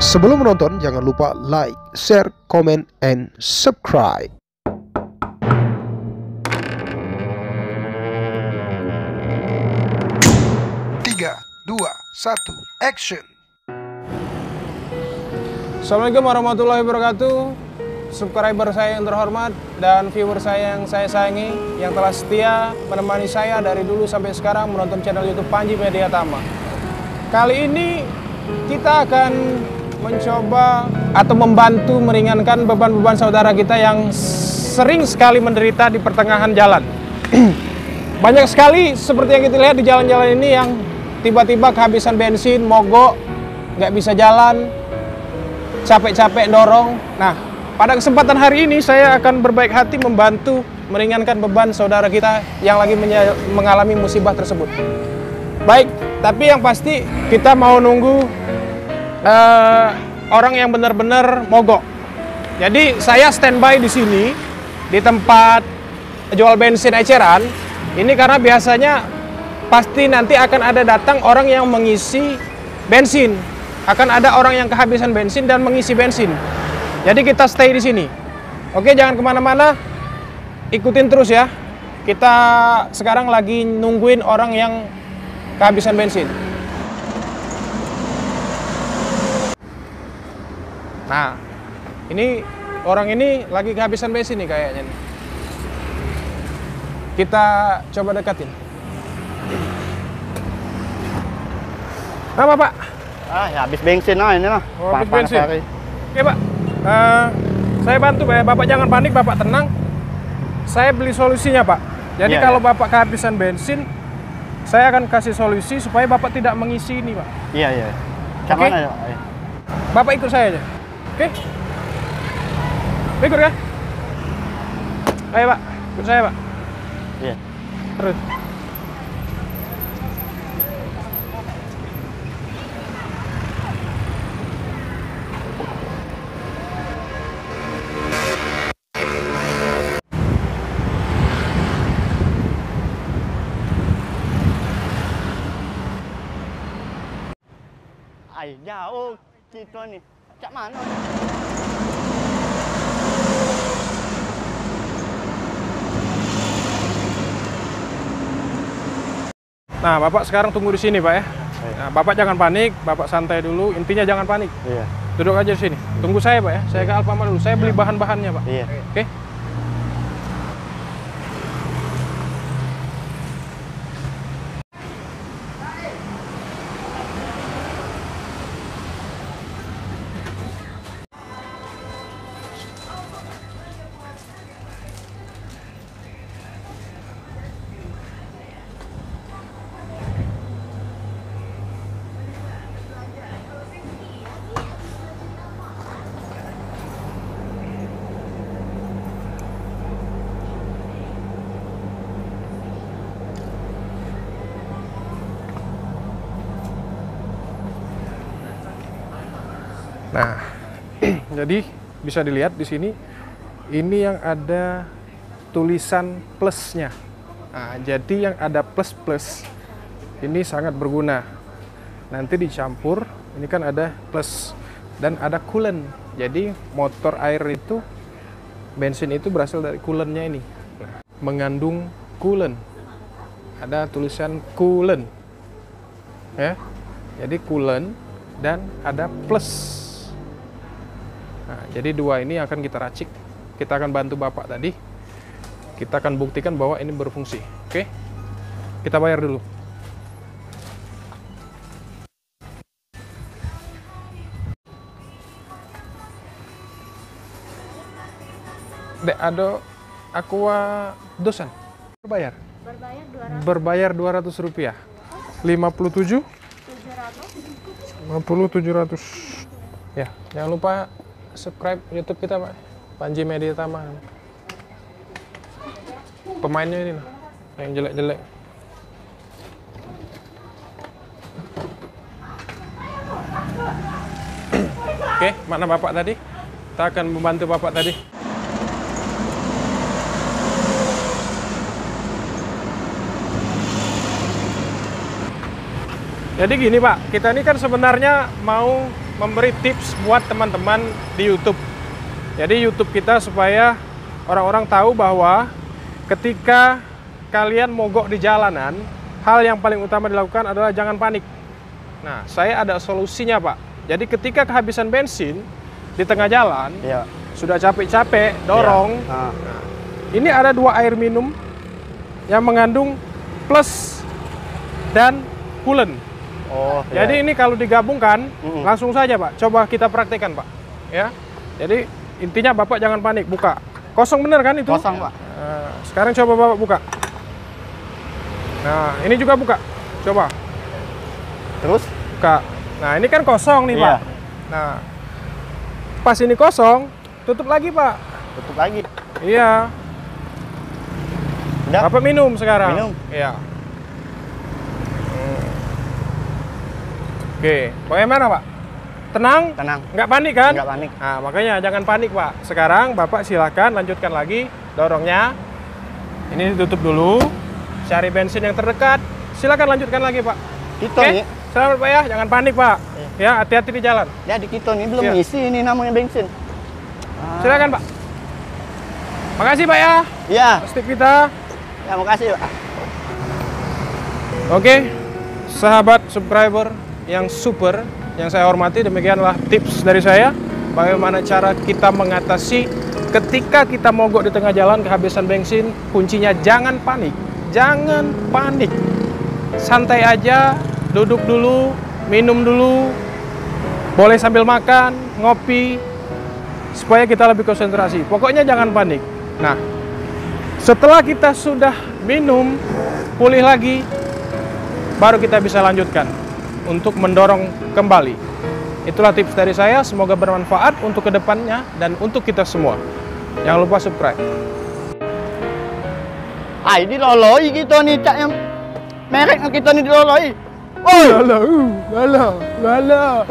Sebelum menonton, jangan lupa like, share, comment, and subscribe. Tiga, dua, satu, action. Assalamualaikum warahmatullahi wabarakatuh. Subscriber saya yang terhormat dan viewer saya yang saya sayangi, yang telah setia menemani saya dari dulu sampai sekarang menonton channel YouTube Panji Media Tama. Kali ini kita akan mencoba atau membantu meringankan beban-beban saudara kita yang sering sekali menderita di pertengahan jalan. Banyak sekali seperti yang kita lihat di jalan-jalan ini yang tiba-tiba kehabisan bensin, mogok, nggak bisa jalan, capek-capek dorong. Nah, pada kesempatan hari ini saya akan berbaik hati membantu meringankan beban saudara kita yang lagi mengalami musibah tersebut. Baik, tapi yang pasti kita mau nunggu orang yang benar-benar mogok. Jadi saya standby di sini di tempat jual bensin eceran. Ini karena biasanya pasti nanti akan ada datang orang yang mengisi bensin. Akan ada orang yang kehabisan bensin dan mengisi bensin. Jadi kita stay di sini. Oke, jangan kemana-mana. Ikutin terus ya. Kita sekarang lagi nungguin orang yang kehabisan bensin. Nah, ini orang ini lagi kehabisan bensin nih kayaknya nih. Kita coba dekatin. Apa, Pak? Ya habis bensin lah ini lah. Oh, habis bensin. Oke, Pak. Saya bantu Pak ya. Bapak jangan panik, Bapak tenang. Saya beli solusinya, Pak. Jadi kalau Bapak kehabisan bensin, saya akan kasih solusi supaya Bapak tidak mengisi ini, Pak. Iya. Oke. Bapak ikut saya aja. Oke? Ikut ya? Ayo, Pak. Ikut saya, Pak. Iya. Terus. Ay, jauh kita nih. Cak mana? Nah, Bapak sekarang tunggu di sini, Pak ya. Nah, Bapak jangan panik, Bapak santai dulu. Intinya jangan panik. Iya. Duduk aja di sini. Tunggu saya, Pak ya. Saya ke Alfamart dulu. Saya beli bahan-bahannya, Pak. Iya. Oke? Nah, jadi bisa dilihat di sini, ini yang ada tulisan plusnya. Nah, jadi yang ada plus-plus ini sangat berguna. Nanti dicampur, ini kan ada plus dan ada coolant. Jadi motor air itu, bensin itu berasal dari coolant-nya ini. Mengandung coolant. Ada tulisan coolant. Ya. Jadi coolant dan ada plus. Nah, jadi dua ini akan kita racik. Kita akan bantu Bapak tadi. Kita akan buktikan bahwa ini berfungsi. Oke? Kita bayar dulu. Dek, ada aqua dosan. Berbayar? Berbayar 200 rupiah. 57? 700. Ya, jangan lupa subscribe YouTube kita, Pak. Panji Media Tama. Pemainnya ini loh, yang jelek-jelek. Oke, mana Bapak tadi? Kita akan membantu Bapak tadi. Jadi gini Pak, kita ini kan sebenarnya mau memberi tips buat teman-teman di YouTube. Jadi YouTube kita supaya orang-orang tahu bahwa ketika kalian mogok di jalanan, hal yang paling utama dilakukan adalah jangan panik. Nah, saya ada solusinya, Pak. Jadi ketika kehabisan bensin di tengah jalan, Iya. sudah capek-capek dorong. Iya. Ah. Nah, ini ada 2 air minum yang mengandung plus dan coolant. Oh, Jadi iya. ini kalau digabungkan, Mm-mm. langsung saja Pak, coba kita praktekkan Pak. Ya, jadi intinya Bapak jangan panik, buka. Kosong bener kan itu? Kosong, Pak. Nah, sekarang coba Bapak buka. Nah, ini juga buka. Coba, Terus? buka. Nah, ini kan kosong nih Iya. Pak. Nah, pas ini kosong, tutup lagi Pak. Tutup lagi. Iya, Udah? Bapak minum sekarang. Minum. Iya. Oke, bagaimana Pak? Tenang? Tenang. Nggak panik kan? Nggak panik. Nah, makanya jangan panik Pak. Sekarang Bapak silakan lanjutkan lagi dorongnya. Ini ditutup dulu. Cari bensin yang terdekat. Silakan lanjutkan lagi Pak. Kita Oke? nih. Selamat Pak ya, jangan panik Pak. Ya, hati-hati di jalan. Jadi kita nih belum Iya. ngisi ini namanya bensin. Silakan Pak. Makasih Pak ya. Iya. Tip kita. Ya, makasih, Pak. Oke, sahabat subscriber yang super, yang saya hormati, demikianlah tips dari saya bagaimana cara kita mengatasi ketika kita mogok di tengah jalan kehabisan bensin. Kuncinya jangan panik, jangan panik, santai aja, duduk dulu, minum dulu, boleh sambil makan, ngopi, supaya kita lebih konsentrasi. Pokoknya jangan panik. Nah, setelah kita sudah minum, pulih lagi, baru kita bisa lanjutkan untuk mendorong kembali. Itulah tips dari saya, semoga bermanfaat untuk kedepannya dan untuk kita semua. Jangan lupa subscribe. Ah, ini loloi kita nih, Cak, yang merek kita nih diloloi. Oh, lala.